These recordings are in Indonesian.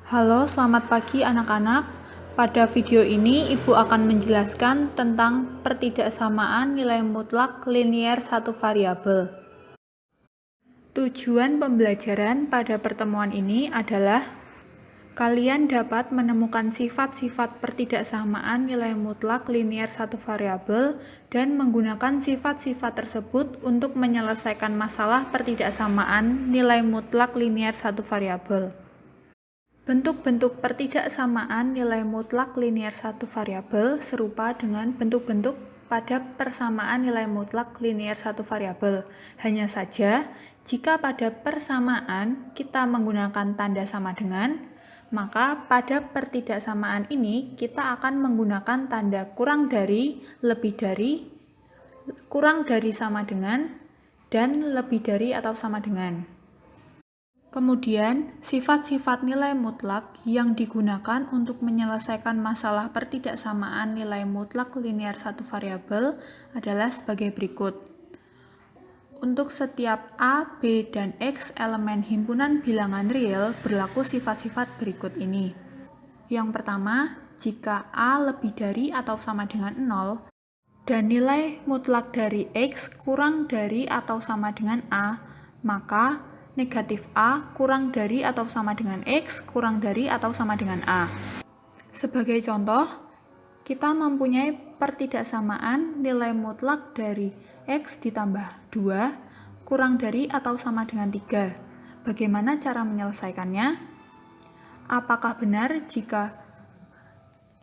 Halo, selamat pagi anak-anak. Pada video ini, Ibu akan menjelaskan tentang pertidaksamaan nilai mutlak linier satu variabel. Tujuan pembelajaran pada pertemuan ini adalah kalian dapat menemukan sifat-sifat pertidaksamaan nilai mutlak linier satu variabel dan menggunakan sifat-sifat tersebut untuk menyelesaikan masalah pertidaksamaan nilai mutlak linier satu variabel. Bentuk-bentuk pertidaksamaan nilai mutlak linier satu variabel serupa dengan bentuk-bentuk pada persamaan nilai mutlak linier satu variabel. Hanya saja, jika pada persamaan kita menggunakan tanda sama dengan, maka pada pertidaksamaan ini kita akan menggunakan tanda kurang dari, lebih dari, kurang dari sama dengan, dan lebih dari atau sama dengan. Kemudian, sifat-sifat nilai mutlak yang digunakan untuk menyelesaikan masalah pertidaksamaan nilai mutlak linier satu variabel adalah sebagai berikut. Untuk setiap A, B, dan X elemen himpunan bilangan real berlaku sifat-sifat berikut ini. Yang pertama, jika A lebih dari atau sama dengan 0, dan nilai mutlak dari X kurang dari atau sama dengan A, maka negatif A kurang dari atau sama dengan X kurang dari atau sama dengan A. Sebagai contoh, kita mempunyai pertidaksamaan nilai mutlak dari X ditambah 2 kurang dari atau sama dengan 3. Bagaimana cara menyelesaikannya? Apakah benar jika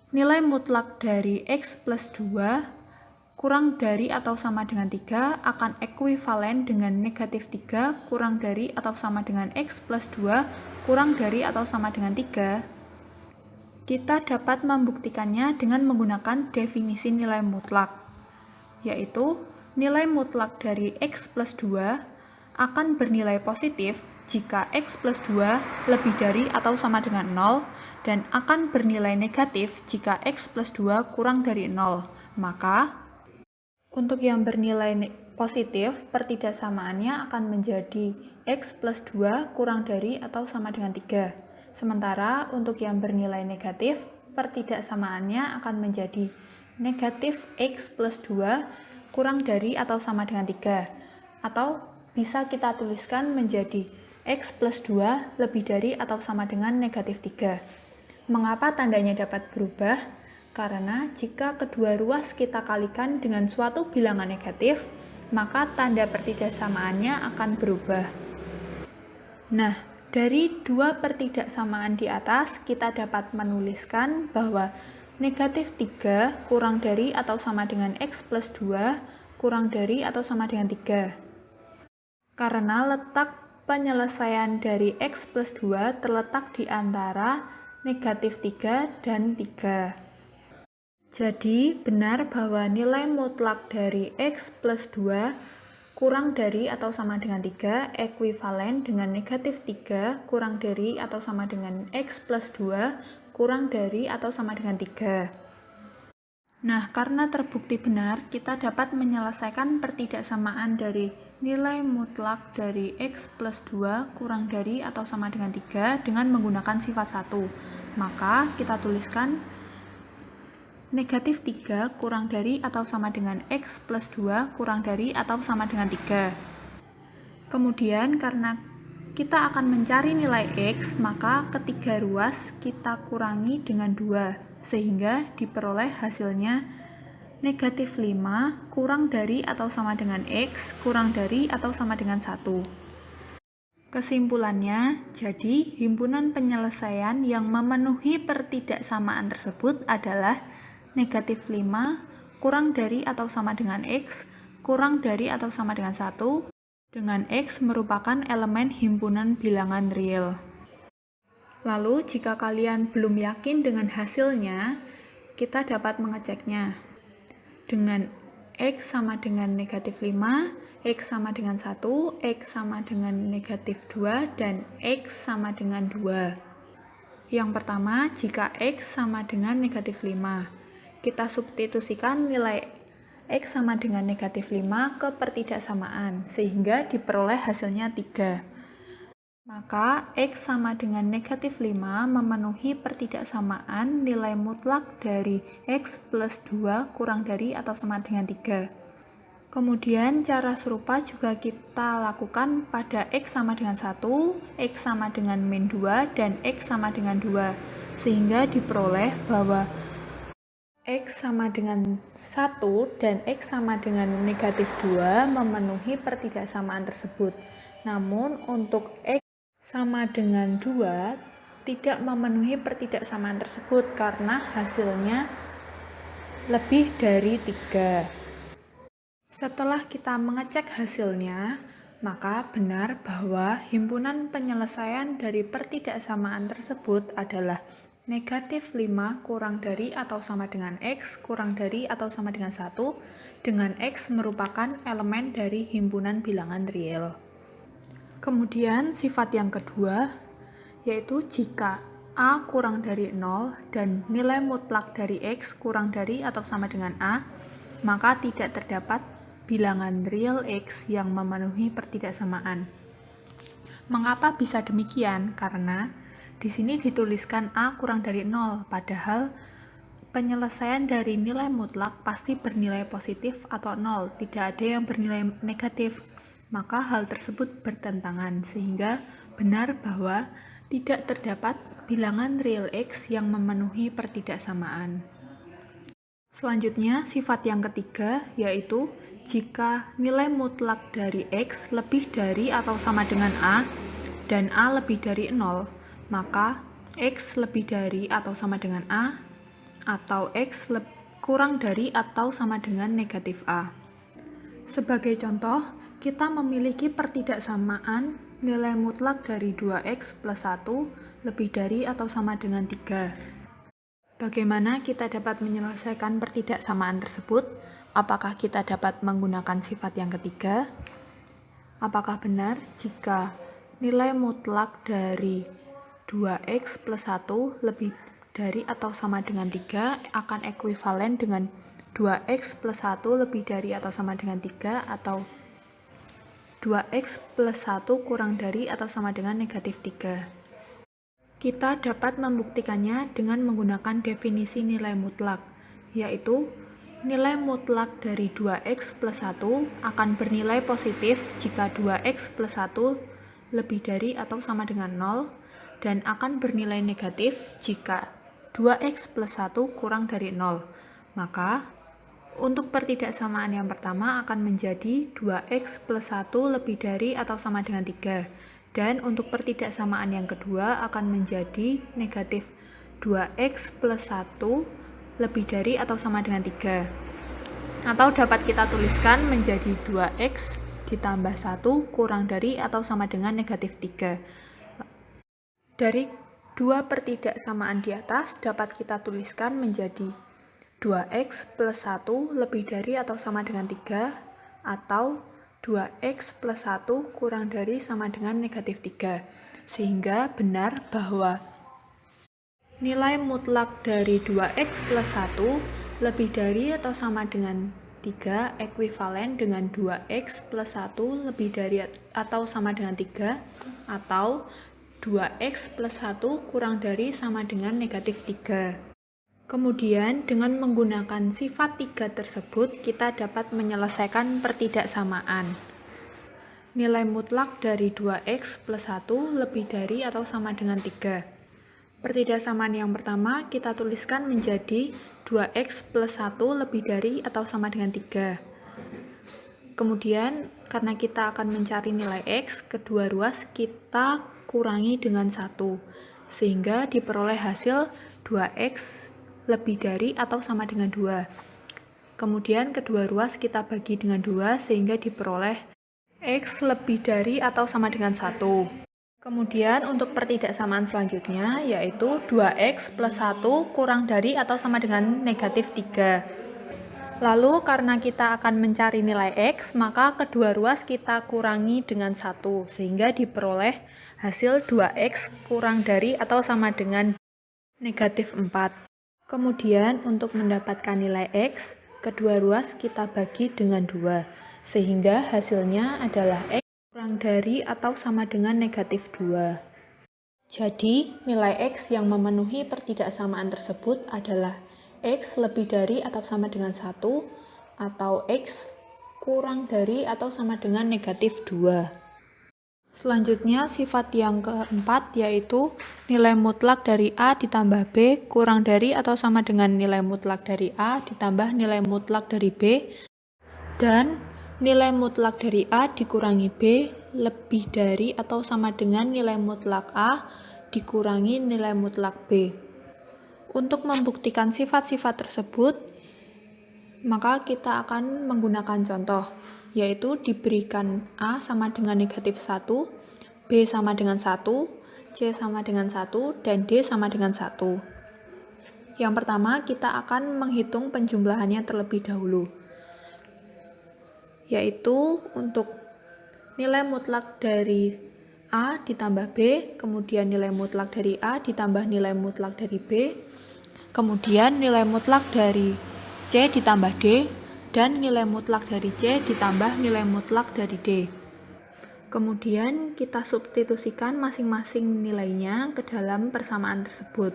nilai mutlak dari X plus 2 kurang dari atau sama dengan 3 akan ekuivalen dengan negatif 3 kurang dari atau sama dengan X plus 2 kurang dari atau sama dengan 3? Kita dapat membuktikannya dengan menggunakan definisi nilai mutlak, yaitu nilai mutlak dari X plus 2 akan bernilai positif jika X plus 2 lebih dari atau sama dengan 0 dan akan bernilai negatif jika X plus 2 kurang dari 0. Maka, untuk yang bernilai positif, pertidaksamaannya akan menjadi X plus 2 kurang dari atau sama dengan 3. Sementara untuk yang bernilai negatif, pertidaksamaannya akan menjadi negatif X plus 2 kurang dari atau sama dengan 3. Atau bisa kita tuliskan menjadi X plus 2 lebih dari atau sama dengan negatif 3. Mengapa tandanya dapat berubah? Karena jika kedua ruas kita kalikan dengan suatu bilangan negatif, maka tanda pertidaksamaannya akan berubah. Nah, dari dua pertidaksamaan di atas, kita dapat menuliskan bahwa negatif 3 kurang dari atau sama dengan X plus 2 kurang dari atau sama dengan 3. Karena letak penyelesaian dari X plus 2 terletak di antara negatif 3 dan 3. Jadi, benar bahwa nilai mutlak dari X plus 2 kurang dari atau sama dengan 3 ekuivalen dengan negatif 3 kurang dari atau sama dengan X plus 2 kurang dari atau sama dengan 3. Nah, karena terbukti benar, kita dapat menyelesaikan pertidaksamaan dari nilai mutlak dari X plus 2 kurang dari atau sama dengan 3 dengan menggunakan sifat 1. Maka, kita tuliskan negatif 3 kurang dari atau sama dengan X plus 2 kurang dari atau sama dengan 3. Kemudian karena kita akan mencari nilai X, maka ketiga ruas kita kurangi dengan 2, sehingga diperoleh hasilnya negatif 5 kurang dari atau sama dengan X kurang dari atau sama dengan 1. Kesimpulannya, jadi himpunan penyelesaian yang memenuhi pertidaksamaan tersebut adalah negatif 5 kurang dari atau sama dengan X kurang dari atau sama dengan 1, dengan X merupakan elemen himpunan bilangan real. Lalu, jika kalian belum yakin dengan hasilnya, kita dapat mengeceknya. Dengan X sama dengan negatif 5, X sama dengan 1, X sama dengan negatif 2, dan X sama dengan 2. Yang pertama, jika X sama dengan negatif 5, kita substitusikan nilai X sama dengan negatif 5 ke pertidaksamaan, sehingga diperoleh hasilnya 3. Maka X sama dengan negatif 5 memenuhi pertidaksamaan nilai mutlak dari X plus 2 kurang dari atau sama dengan 3. Kemudian cara serupa juga kita lakukan pada X sama dengan 1, X sama dengan min 2, dan X sama dengan 2. Sehingga diperoleh bahwa X sama dengan 1 dan X sama dengan negatif 2 memenuhi pertidaksamaan tersebut. Namun untuk X sama dengan 2 tidak memenuhi pertidaksamaan tersebut karena hasilnya lebih dari 3. Setelah kita mengecek hasilnya, maka benar bahwa himpunan penyelesaian dari pertidaksamaan tersebut adalah negatif 5 kurang dari atau sama dengan X kurang dari atau sama dengan 1, dengan X merupakan elemen dari himpunan bilangan real. Kemudian sifat yang kedua, yaitu jika A kurang dari 0 dan nilai mutlak dari X kurang dari atau sama dengan A, maka tidak terdapat bilangan real X yang memenuhi pertidaksamaan. Mengapa bisa demikian? Karena di sini dituliskan A kurang dari 0, padahal penyelesaian dari nilai mutlak pasti bernilai positif atau 0, tidak ada yang bernilai negatif. Maka hal tersebut bertentangan, sehingga benar bahwa tidak terdapat bilangan real X yang memenuhi pertidaksamaan. Selanjutnya, sifat yang ketiga, yaitu jika nilai mutlak dari X lebih dari atau sama dengan A, dan A lebih dari 0, maka X lebih dari atau sama dengan A, atau X kurang dari atau sama dengan negatif A. Sebagai contoh, kita memiliki pertidaksamaan nilai mutlak dari 2X plus 1 lebih dari atau sama dengan 3. Bagaimana kita dapat menyelesaikan pertidaksamaan tersebut? Apakah kita dapat menggunakan sifat yang ketiga? Apakah benar jika nilai mutlak dari 2X plus 1 lebih dari atau sama dengan 3 akan ekuivalen dengan 2X plus 1 lebih dari atau sama dengan 3, atau 2X plus 1 kurang dari atau sama dengan negatif 3. Kita dapat membuktikannya dengan menggunakan definisi nilai mutlak, yaitu nilai mutlak dari 2X plus 1 akan bernilai positif jika 2X plus 1 lebih dari atau sama dengan 0, dan akan bernilai negatif jika 2X plus 1 kurang dari 0. Maka untuk pertidaksamaan yang pertama akan menjadi 2X plus 1 lebih dari atau sama dengan 3. Dan untuk pertidaksamaan yang kedua akan menjadi negatif 2X plus 1 lebih dari atau sama dengan 3. Atau dapat kita tuliskan menjadi 2X ditambah 1 kurang dari atau sama dengan negatif 3. Dari dua pertidaksamaan di atas dapat kita tuliskan menjadi 2X plus 1 lebih dari atau sama dengan 3, atau 2X plus 1 kurang dari sama dengan negatif 3. Sehingga benar bahwa nilai mutlak dari 2X plus 1 lebih dari atau sama dengan 3 ekuivalen dengan 2X plus 1 lebih dari atau sama dengan 3, atau 2X plus 1 kurang dari sama dengan negatif 3. Kemudian, dengan menggunakan sifat 3 tersebut, kita dapat menyelesaikan pertidaksamaan. Nilai mutlak dari 2X plus 1 lebih dari atau sama dengan 3. Pertidaksamaan yang pertama kita tuliskan menjadi 2X plus 1 lebih dari atau sama dengan 3. Kemudian, karena kita akan mencari nilai X, kedua ruas kita kurangi dengan 1, sehingga diperoleh hasil 2X lebih dari atau sama dengan 2. Kemudian kedua ruas kita bagi dengan 2 sehingga diperoleh X lebih dari atau sama dengan 1. Kemudian untuk pertidaksamaan selanjutnya yaitu 2X plus 1 kurang dari atau sama dengan negatif 3. Lalu karena kita akan mencari nilai X, maka kedua ruas kita kurangi dengan 1 sehingga diperoleh hasil 2X kurang dari atau sama dengan negatif 4. Kemudian untuk mendapatkan nilai X, kedua ruas kita bagi dengan 2, sehingga hasilnya adalah X kurang dari atau sama dengan negatif 2. Jadi, nilai X yang memenuhi pertidaksamaan tersebut adalah X lebih dari atau sama dengan 1 atau X kurang dari atau sama dengan negatif 2. Selanjutnya, sifat yang keempat yaitu nilai mutlak dari A ditambah B kurang dari atau sama dengan nilai mutlak dari A ditambah nilai mutlak dari B, dan nilai mutlak dari A dikurangi B lebih dari atau sama dengan nilai mutlak A dikurangi nilai mutlak B. Untuk membuktikan sifat-sifat tersebut, maka kita akan menggunakan contoh, yaitu diberikan A sama dengan negatif 1, B sama dengan 1, C sama dengan 1, dan D sama dengan 1. Yang pertama, kita akan menghitung penjumlahannya terlebih dahulu, yaitu untuk nilai mutlak dari A ditambah B, kemudian nilai mutlak dari A ditambah nilai mutlak dari B, kemudian nilai mutlak dari C ditambah D, dan nilai mutlak dari C ditambah nilai mutlak dari D. Kemudian kita substitusikan masing-masing nilainya ke dalam persamaan tersebut,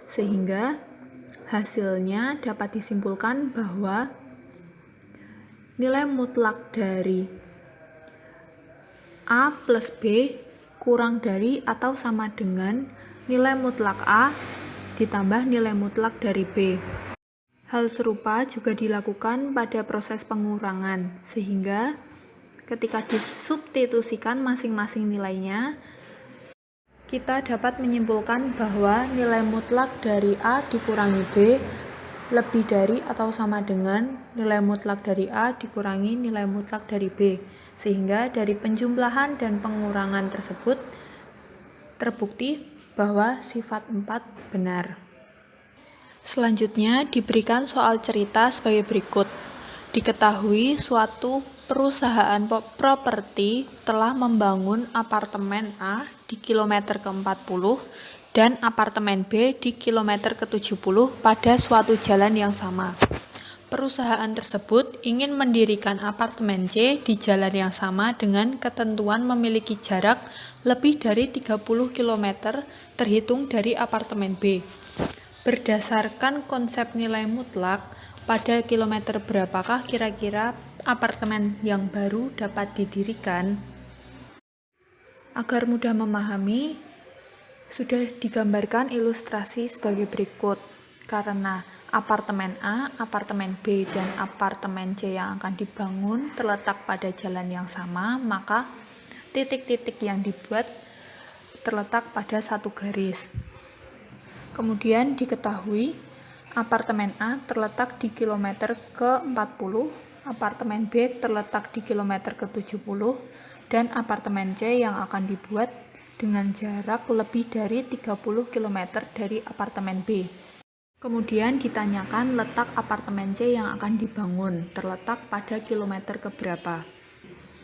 sehingga hasilnya dapat disimpulkan bahwa nilai mutlak dari A plus B kurang dari atau sama dengan nilai mutlak A ditambah nilai mutlak dari B. Hal serupa juga dilakukan pada proses pengurangan, sehingga ketika disubstitusikan masing-masing nilainya, kita dapat menyimpulkan bahwa nilai mutlak dari A dikurangi B lebih dari atau sama dengan nilai mutlak dari A dikurangi nilai mutlak dari B, sehingga dari penjumlahan dan pengurangan tersebut terbukti bahwa sifat 4 benar. Selanjutnya diberikan soal cerita sebagai berikut. Diketahui suatu perusahaan properti telah membangun apartemen A di kilometer ke-40 dan apartemen B di kilometer ke-70 pada suatu jalan yang sama. Perusahaan tersebut ingin mendirikan apartemen C di jalan yang sama dengan ketentuan memiliki jarak lebih dari 30 km terhitung dari apartemen B. Berdasarkan konsep nilai mutlak, pada kilometer berapakah kira-kira apartemen yang baru dapat didirikan? Agar mudah memahami, sudah digambarkan ilustrasi sebagai berikut. Karena apartemen A, apartemen B, dan apartemen C yang akan dibangun terletak pada jalan yang sama, maka titik-titik yang dibuat terletak pada satu garis. Kemudian diketahui apartemen A terletak di kilometer ke-40, apartemen B terletak di kilometer ke-70, dan apartemen C yang akan dibuat dengan jarak lebih dari 30 km dari apartemen B. Kemudian ditanyakan letak apartemen C yang akan dibangun terletak pada kilometer keberapa.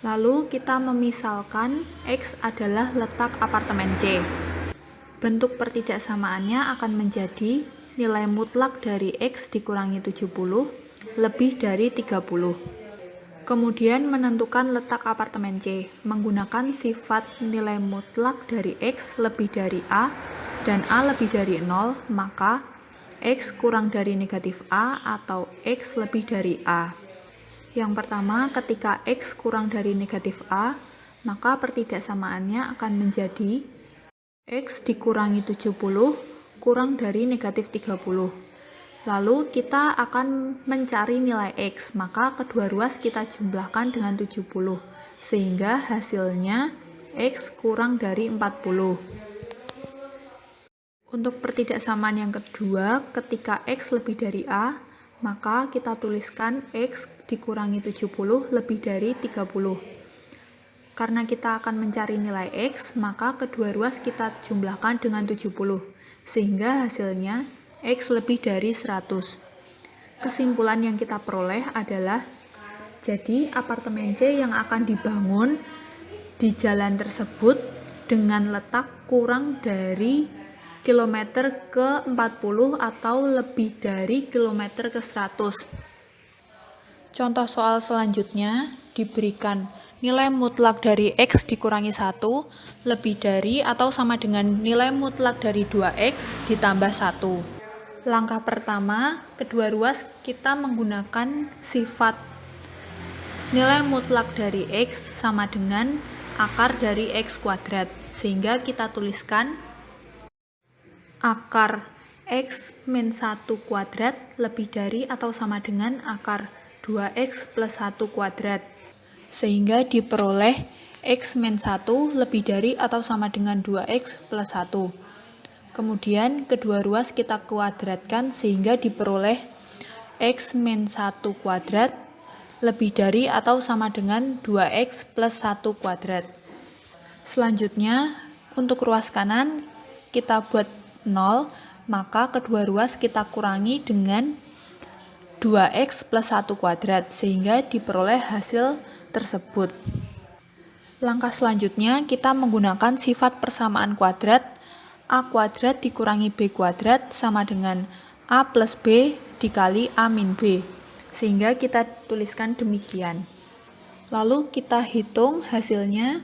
Lalu kita memisalkan X adalah letak apartemen C. Bentuk pertidaksamaannya akan menjadi nilai mutlak dari X dikurangi 70 lebih dari 30. Kemudian menentukan letak apartemen C menggunakan sifat nilai mutlak dari X lebih dari A dan A lebih dari 0, maka X kurang dari negatif A atau X lebih dari A. Yang pertama, ketika X kurang dari negatif A, maka pertidaksamaannya akan menjadi X dikurangi 70 kurang dari negatif 30. Lalu kita akan mencari nilai X, maka kedua ruas kita jumlahkan dengan 70, sehingga hasilnya X kurang dari 40. Untuk pertidaksamaan yang kedua, ketika X lebih dari A, maka kita tuliskan X dikurangi 70 lebih dari 30. Karena kita akan mencari nilai X, maka kedua ruas kita jumlahkan dengan 70, sehingga hasilnya X lebih dari 100. Kesimpulan yang kita peroleh adalah, jadi apartemen C yang akan dibangun di jalan tersebut dengan letak kurang dari kilometer ke-40 atau lebih dari kilometer ke-100. Contoh soal selanjutnya diberikan nilai mutlak dari X dikurangi 1 lebih dari atau sama dengan nilai mutlak dari 2X ditambah 1. Langkah pertama, kedua ruas kita menggunakan sifat nilai mutlak dari X sama dengan akar dari X kuadrat. Sehingga kita tuliskan akar X min 1 kuadrat lebih dari atau sama dengan akar 2X plus 1 kuadrat. Sehingga diperoleh X min 1 lebih dari atau sama dengan 2X plus 1. Kemudian kedua ruas kita kuadratkan sehingga diperoleh X min 1 kuadrat lebih dari atau sama dengan 2X plus 1 kuadrat. Selanjutnya, untuk ruas kanan kita buat 0, maka kedua ruas kita kurangi dengan 2X plus 1 kuadrat, sehingga diperoleh hasil tersebut. Langkah selanjutnya, kita menggunakan sifat persamaan kuadrat. A kuadrat dikurangi B kuadrat sama dengan A plus B dikali A min B, sehingga kita tuliskan demikian. Lalu kita hitung hasilnya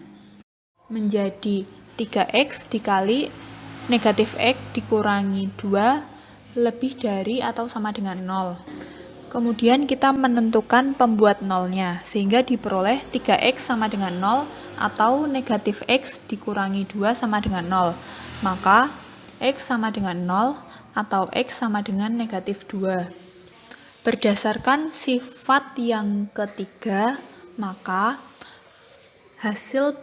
menjadi 3X dikali negatif X dikurangi 2 lebih dari atau sama dengan 0. Kemudian kita menentukan pembuat nolnya, sehingga diperoleh 3X sama dengan 0 atau negatif X dikurangi 2 sama dengan 0. Maka X sama dengan 0 atau X sama dengan negatif 2. Berdasarkan sifat yang ketiga, maka hasil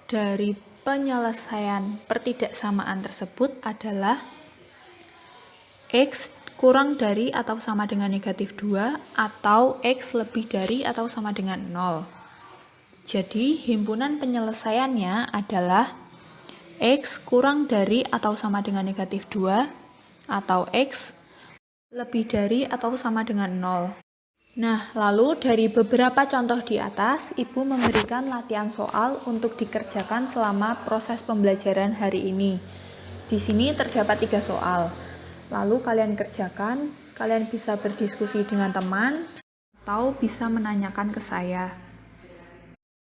dari penyelesaian pertidaksamaan tersebut adalah X kurang dari atau sama dengan negatif 2 atau X lebih dari atau sama dengan 0. Jadi himpunan penyelesaiannya adalah X kurang dari atau sama dengan negatif 2 atau X lebih dari atau sama dengan 0. Nah, lalu dari beberapa contoh di atas, Ibu memberikan latihan soal untuk dikerjakan selama proses pembelajaran hari ini. Di sini terdapat 3 soal. Lalu kalian kerjakan, kalian bisa berdiskusi dengan teman, atau bisa menanyakan ke saya.